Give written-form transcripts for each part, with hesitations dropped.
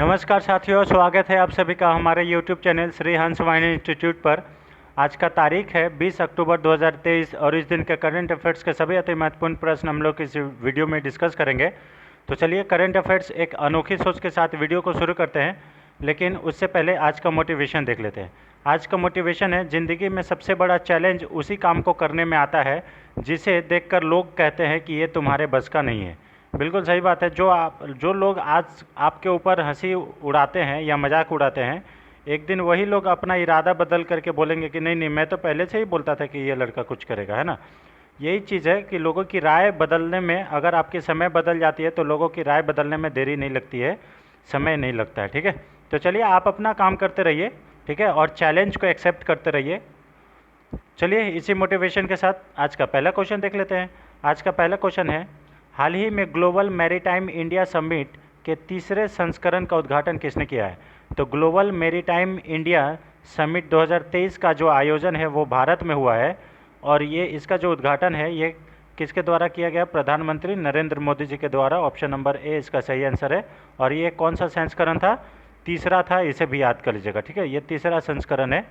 नमस्कार साथियों, स्वागत है आप सभी का हमारे YouTube चैनल श्री हंस वाहिनी इंस्टीट्यूट पर। आज का तारीख है 20 अक्टूबर 2023 और इस दिन के करंट अफेयर्स के सभी अति महत्वपूर्ण प्रश्न हम लोग इस वीडियो में डिस्कस करेंगे। तो चलिए करंट अफेयर्स एक अनोखी सोच के साथ वीडियो को शुरू करते हैं, लेकिन उससे पहले आज का मोटिवेशन देख लेते हैं। आज का मोटिवेशन है, ज़िंदगी में सबसे बड़ा चैलेंज उसी काम को करने में आता है जिसे देखकर लोग कहते हैं कि ये तुम्हारे बस का नहीं है। बिल्कुल सही बात है। जो लोग आज आपके ऊपर हंसी उड़ाते हैं या मजाक उड़ाते हैं, एक दिन वही लोग अपना इरादा बदल करके बोलेंगे कि नहीं नहीं, मैं तो पहले से ही बोलता था कि ये लड़का कुछ करेगा, है ना। यही चीज़ है कि लोगों की राय बदलने में, अगर आपकी समय बदल जाती है तो लोगों की राय बदलने में देरी नहीं लगती है, समय नहीं लगता है। ठीक है, तो चलिए आप अपना काम करते रहिए, ठीक है, और चैलेंज को एक्सेप्ट करते रहिए। चलिए इसी मोटिवेशन के साथ आज का पहला क्वेश्चन देख लेते हैं। आज का पहला क्वेश्चन है, हाल ही में ग्लोबल मैरीटाइम इंडिया समिट के तीसरे संस्करण का उद्घाटन किसने किया है। तो ग्लोबल मैरीटाइम इंडिया समिट 2023 का जो आयोजन है वो भारत में हुआ है, और ये इसका जो उद्घाटन है ये किसके द्वारा किया गया? प्रधानमंत्री नरेंद्र मोदी जी के द्वारा। ऑप्शन नंबर ए इसका सही आंसर है। और ये कौन सा संस्करण था? तीसरा था, इसे भी याद कर लीजिएगा। ठीक है, ये तीसरा संस्करण है,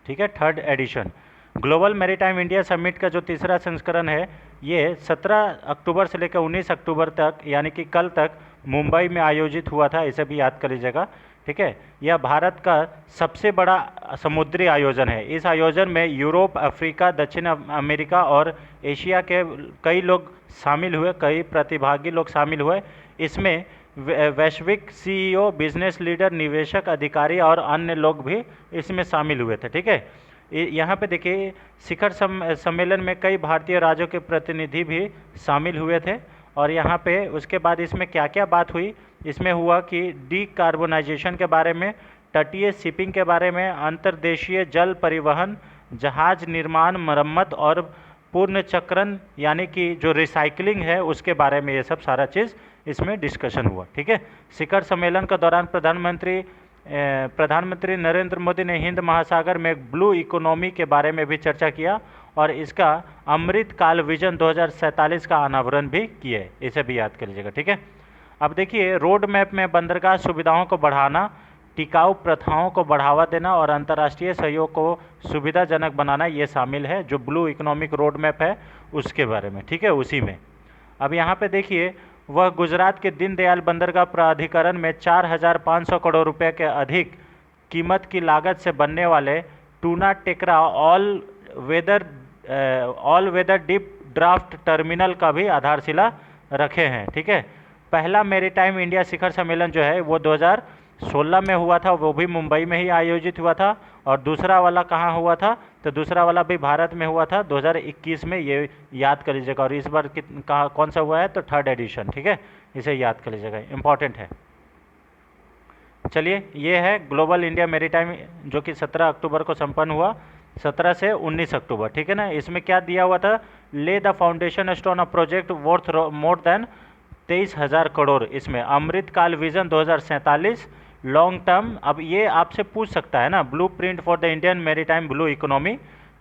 ठीक है, third edition. Global maritime India summit का जो तीसरा संस्करण है ये 17 अक्टूबर से लेकर 19 अक्टूबर तक, यानी कि कल तक मुंबई में आयोजित हुआ था, इसे भी याद कर लीजिएगा। ठीक है, यह भारत का सबसे बड़ा समुद्री आयोजन है। इस आयोजन में यूरोप, अफ्रीका, दक्षिण अमेरिका और एशिया के कई लोग शामिल हुए, कई प्रतिभागी लोग शामिल हुए। इसमें वैश्विक सीईओ, बिजनेस लीडर, निवेशक, अधिकारी और अन्य लोग भी इसमें शामिल हुए थे। ठीक है, यहाँ पे देखिए शिखर सम्मेलन में कई भारतीय राज्यों के प्रतिनिधि भी शामिल हुए थे। और यहाँ पे उसके बाद इसमें क्या क्या बात हुई? इसमें हुआ कि डीकार्बोनाइजेशन के बारे में, तटीय शिपिंग के बारे में, अंतर्देशीय जल परिवहन, जहाज निर्माण, मरम्मत और पूर्ण चक्रण यानी कि जो रिसाइकलिंग है उसके बारे में, ये सब सारा चीज़ इसमें डिस्कशन हुआ। ठीक है, शिखर सम्मेलन के दौरान प्रधानमंत्री नरेंद्र मोदी ने हिंद महासागर में ब्लू इकोनॉमी के बारे में भी चर्चा किया और इसका अमृत काल विजन 2047 का अनावरण भी किए, इसे भी याद कर लीजिएगा। ठीक है, अब देखिए रोड मैप में बंदरगाह सुविधाओं को बढ़ाना, टिकाऊ प्रथाओं को बढ़ावा देना और अंतर्राष्ट्रीय सहयोग को सुविधाजनक बनाना, ये शामिल है। जो ब्लू इकोनॉमिक रोड मैप है उसके बारे में, ठीक है, उसी में। अब यहाँ पे देखिए, वह गुजरात के दीनदयाल बंदरगाह प्राधिकरण में 4,500 करोड़ रुपए के अधिक कीमत की लागत से बनने वाले Tuna Tekra all weather deep draft terminal का भी आधारशिला रखे हैं। ठीक है, पहला मैरीटाइम इंडिया शिखर सम्मेलन जो है वो 2016 में हुआ था, वो भी मुंबई में ही आयोजित हुआ था। और दूसरा वाला कहाँ हुआ था? तो दूसरा वाला भी भारत में हुआ था 2021 में, ये याद कर लीजिएगा। और इस बार कहाँ कौन सा हुआ है? तो थर्ड एडिशन। ठीक है, इसे याद कर लीजिएगा, इंपॉर्टेंट है। चलिए, ये है ग्लोबल इंडिया मैरीटाइम जो कि 17 अक्टूबर को संपन्न हुआ, 17 से 19 अक्टूबर। ठीक है ना, इसमें क्या दिया हुआ था? ले the foundation stone of project worth more than 23,000 crore. इसमें अमृतकाल विजन 2047 लॉन्ग टर्म। अब ये आपसे पूछ सकता है ना, blue print for the Indian maritime blue economy.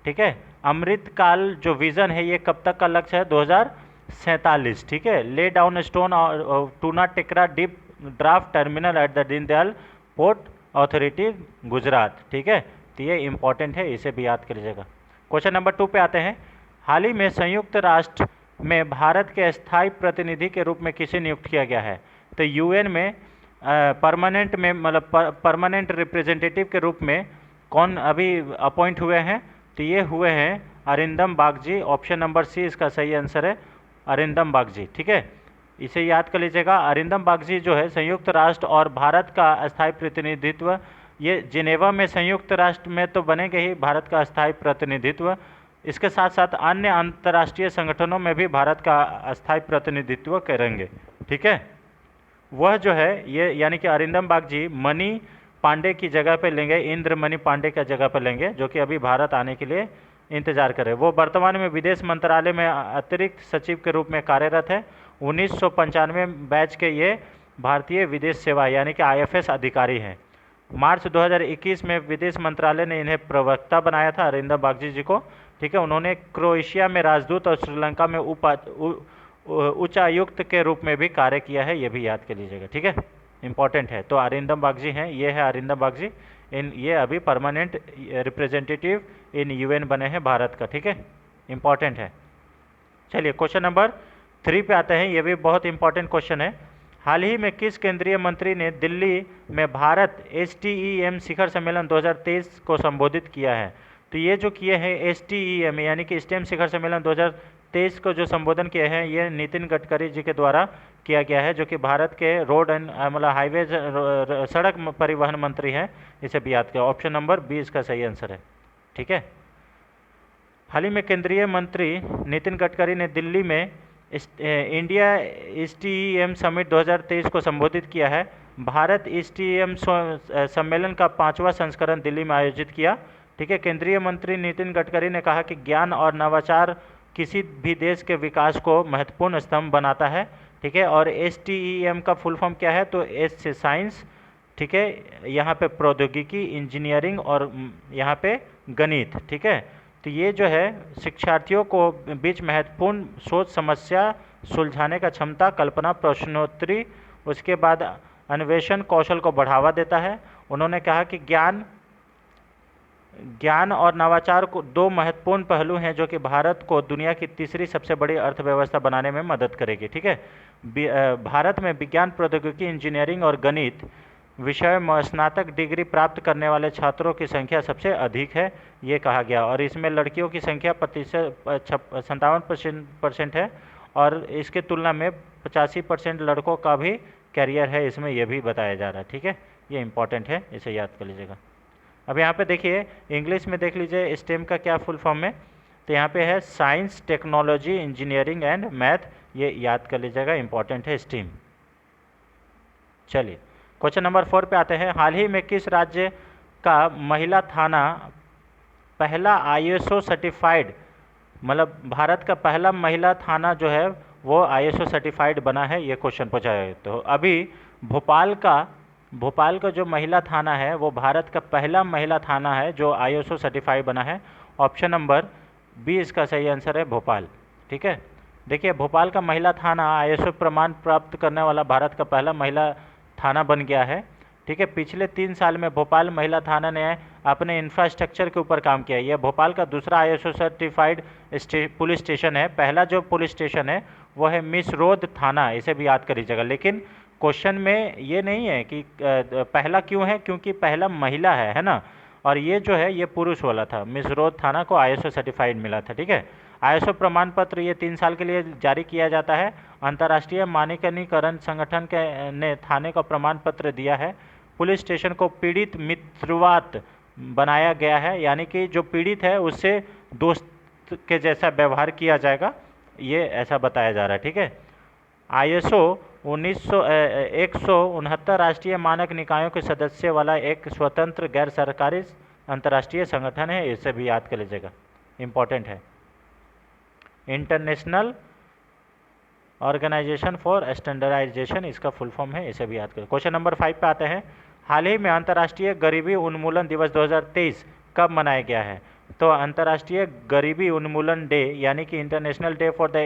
ठीक है, अमृतकाल जो विजन है ये कब तक का लक्ष्य है? 2047। ठीक है, ले डाउन स्टोन और Tuna Tekra deep draft terminal at the Deendayal port authority Gujarat. ठीक है, तो ये इंपॉर्टेंट है, इसे भी याद कर लीजिएगा। क्वेश्चन नंबर 2 पे आते हैं। हाल ही में संयुक्त राष्ट्र में भारत के स्थायी प्रतिनिधि के रूप में किसे नियुक्त किया गया है? तो यूएन में परमानेंट में, मतलब परमानेंट रिप्रेजेंटेटिव के रूप में कौन अभी अपॉइंट हुए हैं? तो ये हुए हैं Arindam Bagchi. Option number C इसका सही आंसर है, अरिंदम बागची। ठीक है, इसे याद कर लीजिएगा। अरिंदम बागची जो है संयुक्त राष्ट्र और भारत का अस्थायी प्रतिनिधित्व, ये जिनेवा में संयुक्त राष्ट्र में तो बनेंगे ही भारत का अस्थायी प्रतिनिधित्व, इसके साथ साथ अन्य अंतर्राष्ट्रीय संगठनों में भी भारत का अस्थायी प्रतिनिधित्व करेंगे। ठीक है, वह जो है ये यानी कि अरिंदम बागची मणि पांडे की जगह पे लेंगे, इंद्र मणि पांडे का जगह पे लेंगे, जो कि अभी भारत आने के लिए इंतजार करे। वो वर्तमान में विदेश मंत्रालय में अतिरिक्त सचिव के रूप में कार्यरत है। 1995 बैच के ये भारतीय विदेश सेवा यानी कि IFS अधिकारी हैं। मार्च 2021 में विदेश मंत्रालय ने इन्हें प्रवक्ता बनाया था, अरिंदम बागची जी को। ठीक है, उन्होंने क्रोएशिया में राजदूत और श्रीलंका में उच्चायुक्त के रूप में भी कार्य किया है, ये भी याद कर लीजिएगा। ठीक है, इंपॉर्टेंट है। तो अरिंदम बागची हैं, ये है अरिंदम बागची, ये अभी परमानेंट रिप्रेजेंटेटिव इन यूएन बने हैं भारत का, ठीक है, इंपॉर्टेंट है। चलिए क्वेश्चन नंबर 3 पे आते हैं, ये भी बहुत इंपॉर्टेंट क्वेश्चन है। हाल ही में किस केंद्रीय मंत्री ने दिल्ली में भारत STEM शिखर सम्मेलन 2023 को संबोधित किया है? तो ये जो किए हैं STEM यानी कि स्टेम शिखर सम्मेलन 2023 को जो संबोधन किए हैं, ये नितिन गडकरी जी के द्वारा किया गया है, जो कि भारत के रोड एंड मतलब हाईवे सड़क परिवहन मंत्री हैं। इसे भी याद किया। ऑप्शन नंबर बी इसका सही आंसर है, ठीक है। हाल ही में केंद्रीय मंत्री नितिन गडकरी ने दिल्ली में इंडिया STEM समिट 2023 को संबोधित किया है। भारत STEM सम्मेलन का 5वां संस्करण दिल्ली में आयोजित किया, ठीक है। केंद्रीय मंत्री नितिन गडकरी ने कहा कि ज्ञान और नवाचार किसी भी देश के विकास को महत्वपूर्ण स्तंभ बनाता है, ठीक है। और STEM का फुल फॉर्म क्या है? तो S से साइंस, ठीक है, यहाँ पे प्रौद्योगिकी, इंजीनियरिंग और यहाँ पे गणित, ठीक है। तो ये जो है शिक्षार्थियों को बीच महत्वपूर्ण सोच, समस्या सुलझाने का क्षमता, कल्पना, प्रश्नोत्तरी, उसके बाद अन्वेषण कौशल को बढ़ावा देता है। उन्होंने कहा कि ज्ञान और नवाचार को 2 महत्वपूर्ण पहलू हैं जो कि भारत को दुनिया की तीसरी सबसे बड़ी अर्थव्यवस्था बनाने में मदद करेगी, ठीक है। भारत में विज्ञान, प्रौद्योगिकी, इंजीनियरिंग और गणित विषय में स्नातक डिग्री प्राप्त करने वाले छात्रों की संख्या सबसे अधिक है, ये कहा गया। और इसमें लड़कियों की संख्या 57% है और इसके तुलना में 85% लड़कों का भी कैरियर है इसमें, यह भी बताया जा रहा है, ठीक है। ये इंपॉर्टेंट है, इसे याद कर लीजिएगा। अब यहाँ पे देखिए इंग्लिश में देख लीजिए स्टेम का क्या फुल फॉर्म है। तो यहाँ पे है science, technology, engineering and math, ये याद कर लीजिएगा, इंपॉर्टेंट है स्टेम। चलिए क्वेश्चन नंबर 4 पे आते हैं। हाल ही में किस राज्य का महिला थाना पहला ISO सर्टिफाइड, मतलब भारत का पहला महिला थाना जो है वो ISO सर्टिफाइड बना है? ये क्वेश्चन पूछा है। तो अभी भोपाल का जो महिला थाना है वो भारत का पहला महिला थाना है जो ISO सर्टिफाइड बना है। ऑप्शन नंबर बी इसका सही आंसर है, भोपाल, ठीक है। देखिए भोपाल का महिला थाना ISO प्रमाण प्राप्त करने वाला भारत का पहला महिला थाना बन गया है, ठीक है। पिछले 3 साल में भोपाल महिला थाना ने अपने इंफ्रास्ट्रक्चर के ऊपर काम किया है। यह भोपाल का दूसरा ISO सर्टिफाइड पुलिस स्टेशन है। पहला जो पुलिस स्टेशन है वो है मिस रोड थाना, इसे भी याद कर लीजिएगा। लेकिन क्वेश्चन में ये नहीं है कि पहला क्यों है, क्योंकि पहला महिला है ना। और ये जो है ये पुरुष वाला था, मिस रोड थाना को ISO सर्टिफाइड मिला था, ठीक है। ISO प्रमाण पत्र ये 3 साल के लिए जारी किया जाता है। अंतर्राष्ट्रीय मानकीकरण संगठन ने थाने का प्रमाण पत्र दिया है। पुलिस स्टेशन को पीड़ित मित्रवत बनाया गया है, यानी कि जो पीड़ित है उससे दोस्त के जैसा व्यवहार किया जाएगा, ये ऐसा बताया जा रहा है, ठीक है। ISO 169 राष्ट्रीय मानक निकायों के सदस्य वाला एक स्वतंत्र गैर सरकारी अंतर्राष्ट्रीय संगठन है, इसे भी याद कर लीजिएगा, इंपॉर्टेंट है। इंटरनेशनल ऑर्गेनाइजेशन फॉर स्टैंडर्डाइजेशन इसका फुल फॉर्म है, इसे भी याद करें। क्वेश्चन नंबर 5 पे आते हैं। हाल ही में अंतर्राष्ट्रीय गरीबी उन्मूलन दिवस 2023 कब मनाया गया है? तो अंतर्राष्ट्रीय गरीबी उन्मूलन डे यानी कि international day for the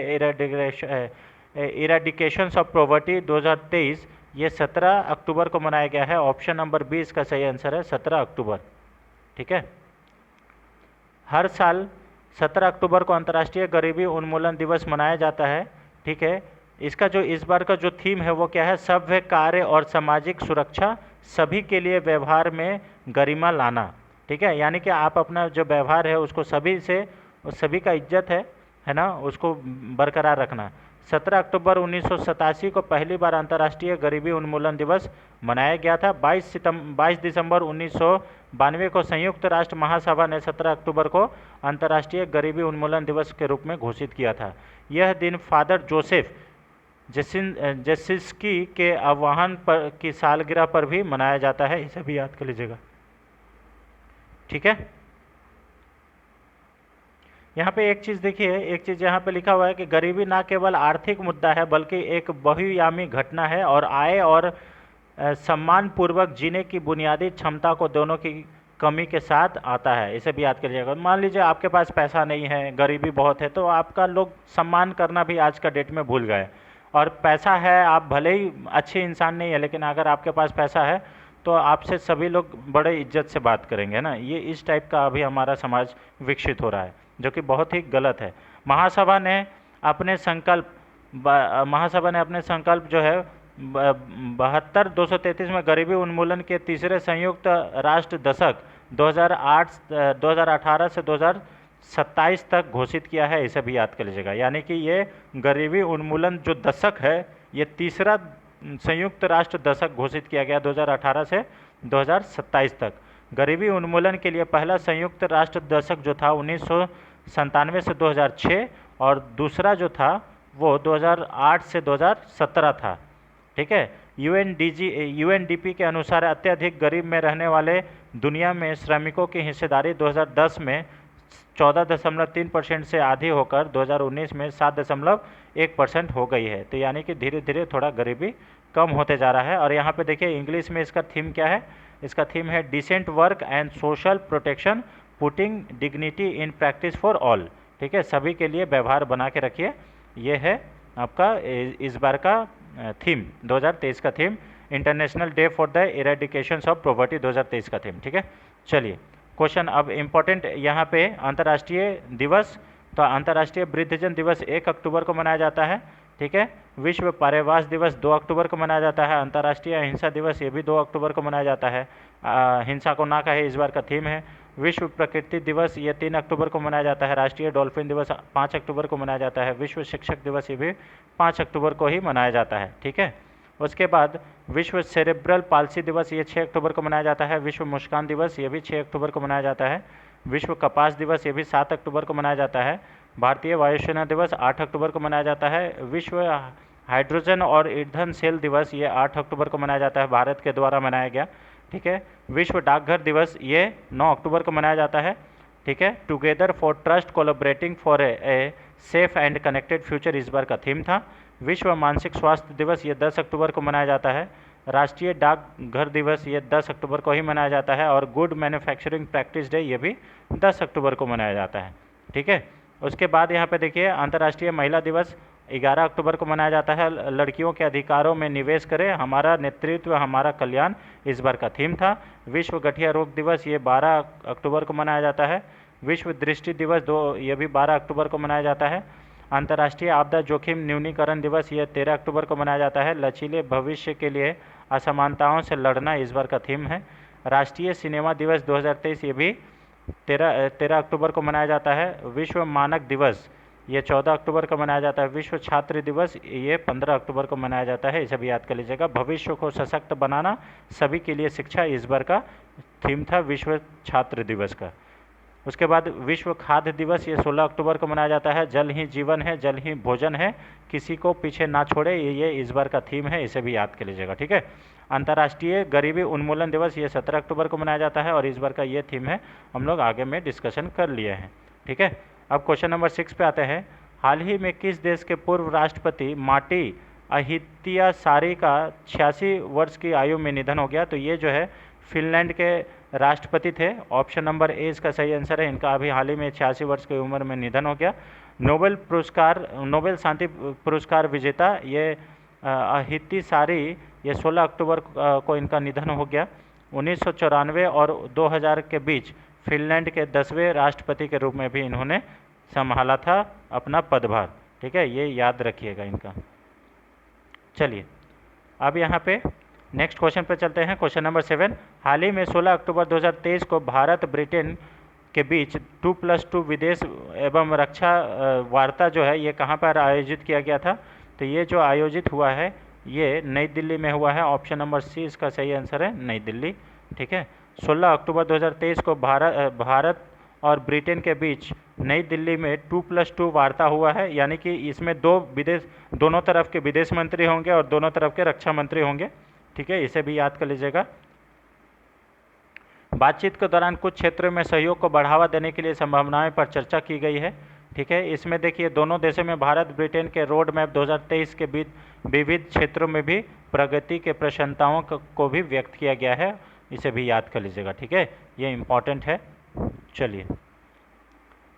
eradication of poverty 2023 ये 17 अक्टूबर को मनाया गया है। ऑप्शन नंबर बी इसका सही आंसर है, 17 अक्टूबर, ठीक है। हर साल 17 अक्टूबर को अंतर्राष्ट्रीय गरीबी उन्मूलन दिवस मनाया जाता है, ठीक है। इसका जो इस बार का जो थीम है वो क्या है? सभ्य कार्य और सामाजिक सुरक्षा, सभी के लिए व्यवहार में गरिमा लाना, ठीक है। यानी कि आप अपना जो व्यवहार है उसको सभी का इज्जत है ना, उसको बरकरार रखना। 17 अक्टूबर 1987 को पहली बार अंतर्राष्ट्रीय गरीबी उन्मूलन दिवस मनाया गया था। 22 दिसंबर 1992 को संयुक्त राष्ट्र महासभा ने 17 अक्टूबर को अंतर्राष्ट्रीय गरीबी उन्मूलन दिवस के रूप में घोषित किया था। यह दिन फादर जोसेफ जेसिंस्की के आह्वान पर की सालगिरह पर भी मनाया जाता है, इसे भी याद कर लीजिएगा, ठीक है। यहाँ पे एक चीज़ देखिए, एक चीज़ यहाँ पे लिखा हुआ है कि गरीबी ना केवल आर्थिक मुद्दा है बल्कि एक बहुआयामी घटना है और आय और सम्मानपूर्वक जीने की बुनियादी क्षमता को दोनों की कमी के साथ आता है, इसे भी याद करिएगा। मान लीजिए आपके पास पैसा नहीं है, गरीबी बहुत है, तो आपका लोग सम्मान करना भी आज का डेट में भूल गए। और पैसा है, आप भले ही अच्छे इंसान नहीं है लेकिन अगर आपके पास पैसा है तो आपसे सभी लोग बड़े इज्जत से बात करेंगे ना। ये इस टाइप का अभी हमारा समाज विकसित हो रहा है, जो कि बहुत ही गलत है। महासभा ने अपने संकल्प जो है 7233 में गरीबी उन्मूलन के तीसरे संयुक्त राष्ट्र दशक 2018 से 2027 तक घोषित किया है, इसे भी याद कर लीजिएगा। यानी कि ये गरीबी उन्मूलन जो दशक है, ये तीसरा संयुक्त राष्ट्र दशक घोषित किया गया 2018 से 2027 तक। गरीबी उन्मूलन के लिए पहला संयुक्त राष्ट्र दशक जो था 1997 से 2006 और दूसरा जो था वो 2008 से 2017 था। ठीक है। यूएनडीपी के अनुसार अत्यधिक गरीब में रहने वाले दुनिया में श्रमिकों की हिस्सेदारी 2010 में 14.3% से आधी होकर 2019 में 7.1% हो गई है। तो यानी कि धीरे धीरे थोड़ा गरीबी कम होते जा रहा है। और यहाँ पे देखिए इंग्लिश में इसका थीम क्या है, इसका थीम है decent work and social protection putting dignity in practice for all. ठीक है, सभी के लिए व्यवहार बना के रखिए। ये है आपका इस बार का थीम, 2023 का theme, international day for the eradication of poverty 2023 का थीम। ठीक है, चलिए क्वेश्चन अब इम्पोर्टेंट यहाँ पे अंतर्राष्ट्रीय दिवस। तो अंतर्राष्ट्रीय वृद्धजन दिवस 1 अक्टूबर को मनाया जाता है। ठीक है, विश्व पर्यावरण दिवस 2 अक्टूबर को मनाया जाता है। अंतर्राष्ट्रीय अहिंसा दिवस ये भी 2 अक्टूबर को मनाया जाता है। हिंसा को ना कहे, इस बार का थीम है। विश्व प्रकृति दिवस ये 3 अक्टूबर को मनाया जाता है। राष्ट्रीय डॉल्फिन दिवस 5 अक्टूबर को मनाया जाता है। विश्व शिक्षक दिवस ये भी 5 अक्टूबर को ही मनाया जाता है। ठीक है, उसके बाद विश्व सेरेब्रल पाल्सी दिवस ये 6 अक्टूबर को मनाया जाता है। विश्व मुस्कान दिवस ये भी 6 अक्टूबर को मनाया जाता है। विश्व कपास दिवस ये भी 7 अक्टूबर को मनाया जाता है। भारतीय वायुसेना दिवस 8 अक्टूबर को मनाया जाता है। विश्व हाइड्रोजन और ईंधन सेल दिवस ये 8 अक्टूबर को मनाया जाता है, भारत के द्वारा मनाया गया। ठीक है, विश्व डाकघर दिवस ये 9 अक्टूबर को मनाया जाता है। ठीक है, together for trust collaborating for a safe and connected future इस बार का थीम था। विश्व मानसिक स्वास्थ्य दिवस ये 10 अक्टूबर को मनाया जाता है। राष्ट्रीय डाकघर दिवस ये 10 अक्टूबर को ही मनाया जाता है। और गुड मैन्युफैक्चरिंग प्रैक्टिस डे ये भी 10 अक्टूबर को मनाया जाता है। ठीक है, उसके बाद यहाँ पे देखिए अंतर्राष्ट्रीय महिला दिवस 11 अक्टूबर को मनाया जाता है। लड़कियों के अधिकारों में निवेश करें, हमारा नेतृत्व हमारा कल्याण इस बार का थीम था। विश्व गठिया रोग दिवस ये 12 अक्टूबर को मनाया जाता है। विश्व दृष्टि दिवस ये भी 12 अक्टूबर को मनाया जाता है। अंतर्राष्ट्रीय आपदा जोखिम न्यूनीकरण दिवस ये 13 अक्टूबर को मनाया जाता है। लचीले भविष्य के लिए असमानताओं से लड़ना इस बार का थीम है। राष्ट्रीय सिनेमा दिवस 2023 ये भी 13 अक्टूबर को मनाया जाता है। विश्व मानक दिवस ये 14 अक्टूबर को मनाया जाता है। विश्व छात्र दिवस ये 15 अक्टूबर को मनाया जाता है, इसे भी याद कर लीजिएगा। भविष्य को सशक्त बनाना, सभी के लिए शिक्षा इस बार का थीम था विश्व छात्र दिवस का। उसके बाद विश्व खाद्य दिवस ये 16 अक्टूबर को मनाया जाता है। जल ही जीवन है, जल ही भोजन है, किसी को पीछे ना छोड़े, ये इस बार का थीम है, इसे भी याद कर लीजिएगा। ठीक है, अंतर्राष्ट्रीय गरीबी उन्मूलन दिवस ये 17 अक्टूबर को मनाया जाता है और इस बार का ये थीम है, हम लोग आगे में डिस्कशन कर लिए हैं। ठीक है, अब क्वेश्चन नंबर 6 पे आते हैं। हाल ही में किस देश के पूर्व राष्ट्रपति माटी अहित्यासारी का 86 वर्ष की आयु में निधन हो गया? तो ये जो है फिनलैंड के राष्ट्रपति थे। ऑप्शन नंबर ए इसका सही आंसर है। इनका अभी हाल ही में 86 वर्ष की उम्र में निधन हो गया। नोबेल शांति पुरस्कार विजेता ये अहित्यासारी ये 16 अक्टूबर को इनका निधन हो गया। 1994 और 2000 के बीच फिनलैंड के 10वें राष्ट्रपति के रूप में भी इन्होंने संभाला था अपना पदभार। ठीक है, ये याद रखिएगा इनका। चलिए अब यहाँ पे नेक्स्ट क्वेश्चन पे चलते हैं। क्वेश्चन नंबर 7, हाल ही में 16 अक्टूबर 2023 को भारत ब्रिटेन के बीच 2+2 विदेश एवं रक्षा वार्ता जो है ये कहाँ पर आयोजित किया गया था? तो ये जो आयोजित हुआ है ये नई दिल्ली में हुआ है। ऑप्शन नंबर सी इसका सही आंसर है, नई दिल्ली। ठीक है, 16 अक्टूबर 2023 को भारत और ब्रिटेन के बीच नई दिल्ली में 2+2 वार्ता हुआ है। यानी कि इसमें दोनों तरफ के विदेश मंत्री होंगे और दोनों तरफ के रक्षा मंत्री होंगे। ठीक है, इसे भी याद कर लीजिएगा। बातचीत के दौरान कुछ क्षेत्रों में सहयोग को बढ़ावा देने के लिए संभावनाएं पर चर्चा की गई है। ठीक है, इसमें देखिए दोनों देशों में भारत ब्रिटेन के रोड मैप 2023 के बीच विविध क्षेत्रों में भी प्रगति के प्रशंसाओं को भी व्यक्त किया गया है, इसे भी याद कर लीजिएगा। ठीक है, ये इम्पॉर्टेंट है। चलिए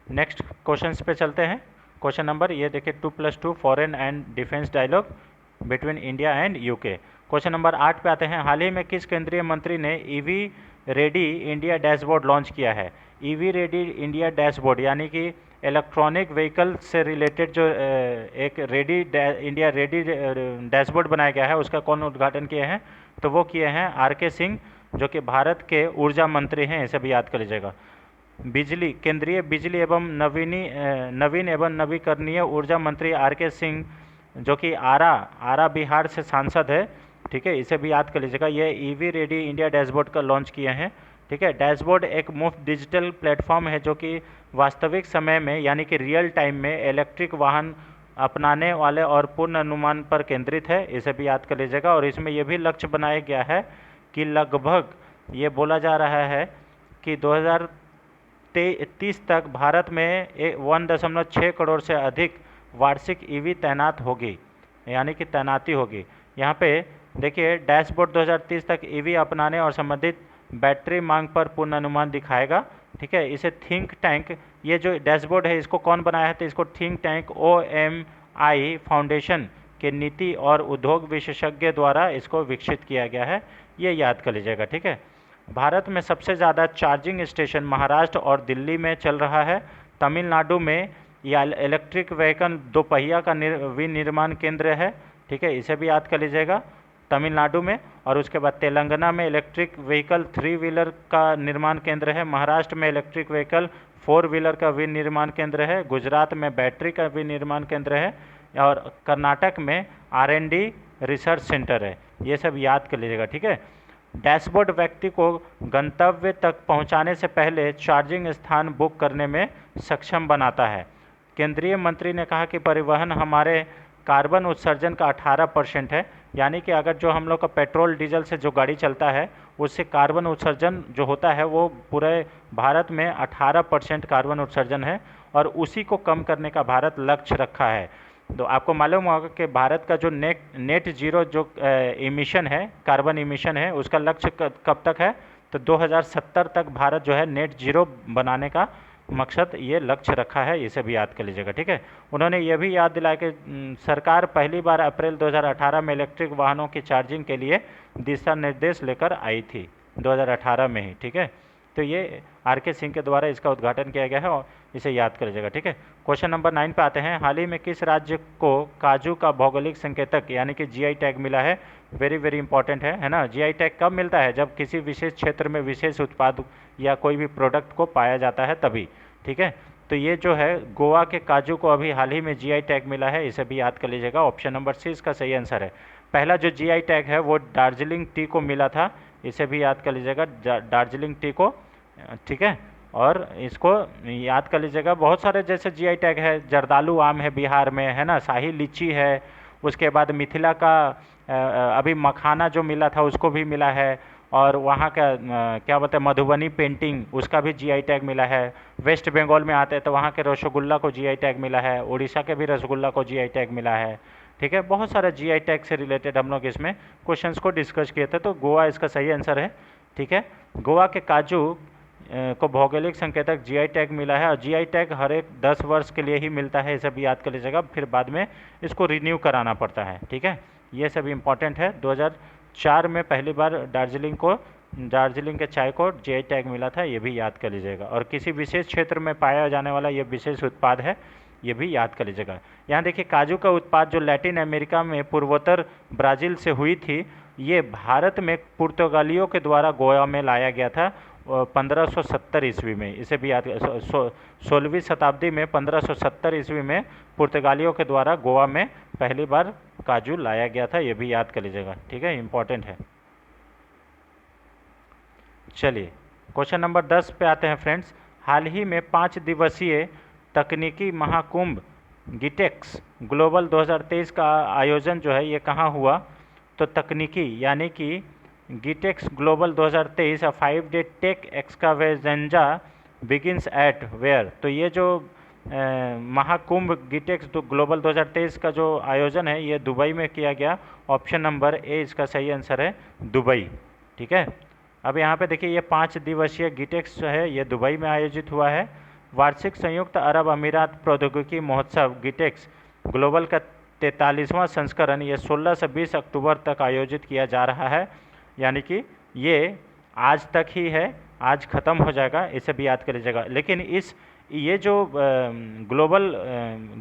नेक्स्ट क्वेश्चन पे चलते हैं। क्वेश्चन नंबर ये देखिए 2+2 foreign and defence dialogue between India and UK. Question number 8 पे आते हैं। हाल ही में किस केंद्रीय मंत्री ने EV ready India dashboard launch किया है? ईवी रेडी इंडिया डैशबोर्ड यानी कि इलेक्ट्रॉनिक व्हीकल से रिलेटेड जो एक इंडिया रेडी डैशबोर्ड बनाया गया है, उसका कौन उद्घाटन किए हैं? तो वो किए हैं आर.के. सिंह, जो कि भारत के ऊर्जा मंत्री हैं, इसे भी याद कर लीजिएगा। बिजली केंद्रीय बिजली एवं नवीन एवं नवीकरणीय ऊर्जा मंत्री आर.के. सिंह, जो कि आरा बिहार से सांसद है, ठीक है, इसे भी याद कर लीजिएगा। ये ईवी रेडी इंडिया डैशबोर्ड का लॉन्च किए हैं, ठीक है। डैशबोर्ड एक मुफ्त डिजिटल प्लेटफॉर्म है जो कि वास्तविक समय में यानी कि रियल टाइम में इलेक्ट्रिक वाहन अपनाने वाले और पूर्ण अनुमान पर केंद्रित है, इसे भी याद कर लीजिएगा। और इसमें यह भी लक्ष्य बनाया गया है कि लगभग ये बोला जा रहा है कि 2030 तक भारत में 1.6 करोड़ से अधिक वार्षिक ईवी तैनात होगी, यानी कि तैनाती होगी। यहाँ पे देखिए डैशबोर्ड 2030 तक ईवी अपनाने और संबंधित बैटरी मांग पर पूर्ण अनुमान दिखाएगा, ठीक है। इसे थिंक टैंक, ये जो डैशबोर्ड है इसको कौन बनाया है? तो इसको थिंक टैंक OMI फाउंडेशन के नीति और उद्योग विशेषज्ञ द्वारा इसको विकसित किया गया है, ये याद कर लीजिएगा, ठीक है। भारत में सबसे ज़्यादा चार्जिंग स्टेशन महाराष्ट्र और दिल्ली में चल रहा है। तमिलनाडु में या इलेक्ट्रिक व्हीकल दोपहिया का विनिर्माण केंद्र है, ठीक है, इसे भी याद कर लीजिएगा, तमिलनाडु में। और उसके बाद तेलंगाना में इलेक्ट्रिक व्हीकल 3 व्हीलर का निर्माण केंद्र है। महाराष्ट्र में इलेक्ट्रिक व्हीकल 4 व्हीलर का विनिर्माण केंद्र है। गुजरात में बैटरी का विनिर्माण केंद्र है। और कर्नाटक में R&D रिसर्च सेंटर है, ये सब याद कर लीजिएगा, ठीक है। डैशबोर्ड व्यक्ति को गंतव्य तक पहुंचाने से पहले चार्जिंग स्थान बुक करने में सक्षम बनाता है। केंद्रीय मंत्री ने कहा कि परिवहन हमारे कार्बन उत्सर्जन का 18% है, यानी कि अगर जो हम लोग का पेट्रोल डीजल से जो गाड़ी चलता है उससे कार्बन उत्सर्जन जो होता है वो पूरे भारत में 18% कार्बन उत्सर्जन है, और उसी को कम करने का भारत लक्ष्य रखा है। तो आपको मालूम होगा कि भारत का जो नेट जीरो जो इमिशन है, कार्बन इमिशन है, उसका लक्ष्य कब तक है? तो 2070 तक भारत जो है नेट जीरो बनाने का मकसद ये लक्ष्य रखा है, इसे भी याद कर लीजिएगा, ठीक है। उन्होंने ये भी याद दिलाया कि सरकार पहली बार अप्रैल 2018 में इलेक्ट्रिक वाहनों की चार्जिंग के लिए दिशा निर्देश लेकर आई थी, 2018 में ही, ठीक है। तो ये R.के. सिंह के द्वारा इसका उद्घाटन किया गया है, और इसे याद कर लीजिएगा, ठीक है। क्वेश्चन नंबर 9 पे आते हैं। हाल ही में किस राज्य को काजू का भौगोलिक संकेतक यानी कि GI टैग मिला है? वेरी इंपॉर्टेंट है ना। GI टैग कब मिलता है? जब किसी विशेष क्षेत्र में विशेष उत्पाद या कोई भी प्रोडक्ट को पाया जाता है तभी, ठीक है। तो ये जो है गोवा के काजू को अभी हाल ही में GI टैग मिला है, इसे भी याद कर लीजिएगा। ऑप्शन नंबर C इसका सही आंसर है। पहला जो GI टैग है वो दार्जिलिंग टी को मिला था, इसे भी याद कर लीजिएगा, दार्जिलिंग टी को, ठीक है। और इसको याद कर लीजिएगा, बहुत सारे जैसे GI टैग है, जर्दालू आम है बिहार में, है ना, शाही लीची है, उसके बाद मिथिला का अभी मखाना जो मिला था उसको भी मिला है, और वहाँ का क्या बोलते हैं मधुबनी पेंटिंग, उसका भी GI टैग मिला है। वेस्ट बंगाल में आते हैं तो वहाँ के रसगुल्ला को GI टैग मिला है, उड़ीसा के भी रसगुल्ला को GI टैग मिला है, ठीक है। बहुत सारे GI टैग से रिलेटेड हम लोग इसमें क्वेश्चंस को डिस्कस किए थे, तो गोवा इसका सही आंसर है, ठीक है। गोवा के काजू को भौगोलिक संकेतक GI टैग मिला है, और GI टैग हर एक 10 वर्ष के लिए ही मिलता है, इसे भी याद कर लीजिएगा, फिर बाद में इसको रिन्यू कराना पड़ता है, ठीक है। ये सब इम्पॉर्टेंट है। 2004 में पहली बार दार्जिलिंग के चाय को GI टैग मिला था, ये भी याद कर लीजिएगा। और किसी विशेष क्षेत्र में पाया जाने वाला ये विशेष उत्पाद है, ये भी याद कर लीजिएगा। यहाँ देखिए काजू का उत्पाद जो लैटिन अमेरिका में पूर्वोत्तर ब्राज़ील से हुई थी, ये भारत में पुर्तगालियों के द्वारा गोवा में लाया गया था 1570 ईस्वी में, इसे भी याद 16वीं शताब्दी में 1570 ईस्वी में पुर्तगालियों के द्वारा गोवा में पहली बार काजू लाया गया था, ये भी याद कर लीजिएगा, ठीक है, इम्पॉर्टेंट है। चलिए क्वेश्चन नंबर 10 पे आते हैं फ्रेंड्स। हाल ही में 5 दिवसीय तकनीकी महाकुंभ गिटेक्स ग्लोबल 2023 का आयोजन जो है ये कहाँ हुआ? तो तकनीकी यानी कि GITEX global 2023 5 day tech extravaganza begins at where. तो ये जो महाकुंभ गिटेक्स ग्लोबल 2023 का जो आयोजन है ये दुबई में किया गया। ऑप्शन नंबर ए इसका सही आंसर है, दुबई, ठीक है। अब यहाँ पे देखिए ये 5 दिवसीय गिटेक्स जो है ये दुबई में आयोजित हुआ है। वार्षिक संयुक्त अरब अमीरात प्रौद्योगिकी महोत्सव गिटेक्स ग्लोबल का 43वां संस्करण ये 16 से 20 अक्टूबर तक आयोजित किया जा रहा है, यानी कि ये आज तक ही है, आज ख़त्म हो जाएगा, इसे भी याद कर लीजिएगा। लेकिन ये जो ग्लोबल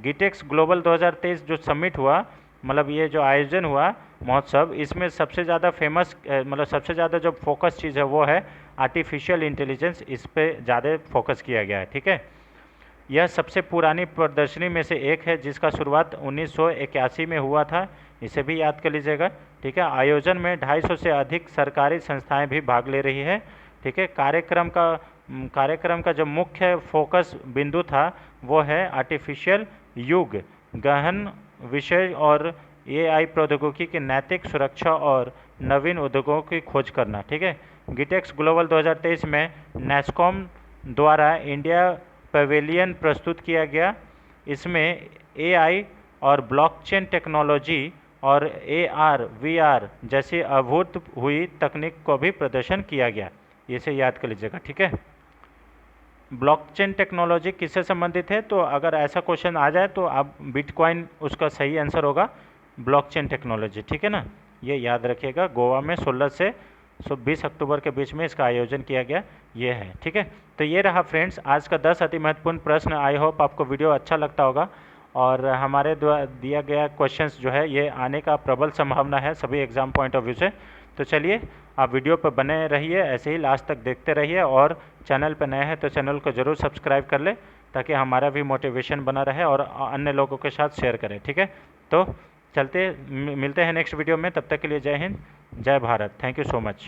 गिटेक्स ग्लोबल 2023 जो समिट हुआ, मतलब ये जो आयोजन हुआ महोत्सव, इसमें सबसे ज़्यादा फेमस मतलब सबसे ज़्यादा जो फोकस चीज़ है वो है आर्टिफिशियल इंटेलिजेंस, इस पे ज़्यादा फोकस किया गया है। ठीक है, यह सबसे पुरानी प्रदर्शनी में से एक है जिसका शुरुआत 1981 में हुआ था, इसे भी याद कर लीजिएगा। ठीक है, आयोजन में 250 से अधिक सरकारी संस्थाएं भी भाग ले रही है। ठीक है, कार्यक्रम का जो मुख्य फोकस बिंदु था वो है आर्टिफिशियल युग, गहन विषय और एआई प्रौद्योगिकी की नैतिक सुरक्षा और नवीन उद्योगों की खोज करना। ठीक है, गिटेक्स ग्लोबल 2023 में नेस्कॉम द्वारा इंडिया पवेलियन प्रस्तुत किया गया। इसमें एआई और ब्लॉकचेन टेक्नोलॉजी और एआर वीआर जैसी अभूत हुई तकनीक को भी प्रदर्शन किया गया, इसे याद कर लीजिएगा। ठीक है, ब्लॉकचेन टेक्नोलॉजी किससे संबंधित है, तो अगर ऐसा क्वेश्चन आ जाए तो आप बिटकॉइन उसका सही आंसर होगा, ब्लॉकचेन टेक्नोलॉजी। ठीक है ना, ये याद रखिएगा। गोवा में 16 से 20 अक्टूबर के बीच में इसका आयोजन किया गया, ये है। ठीक है, तो ये रहा फ्रेंड्स आज का 10 अति महत्वपूर्ण प्रश्न। आई होप आपको वीडियो अच्छा लगता होगा और हमारे द्वारा दिया गया क्वेश्चंस जो है ये आने का प्रबल संभावना है सभी एग्ज़ाम पॉइंट ऑफ व्यू से। तो चलिए आप वीडियो पर बने रहिए, ऐसे ही लास्ट तक देखते रहिए, और चैनल पर नए हैं तो चैनल को ज़रूर सब्सक्राइब कर ले ताकि हमारा भी मोटिवेशन बना रहे और अन्य लोगों के साथ शेयर करें। ठीक है, तो चलते मिलते हैं नेक्स्ट वीडियो में, तब तक के लिए जय हिंद, जय Bharat, thank you so much.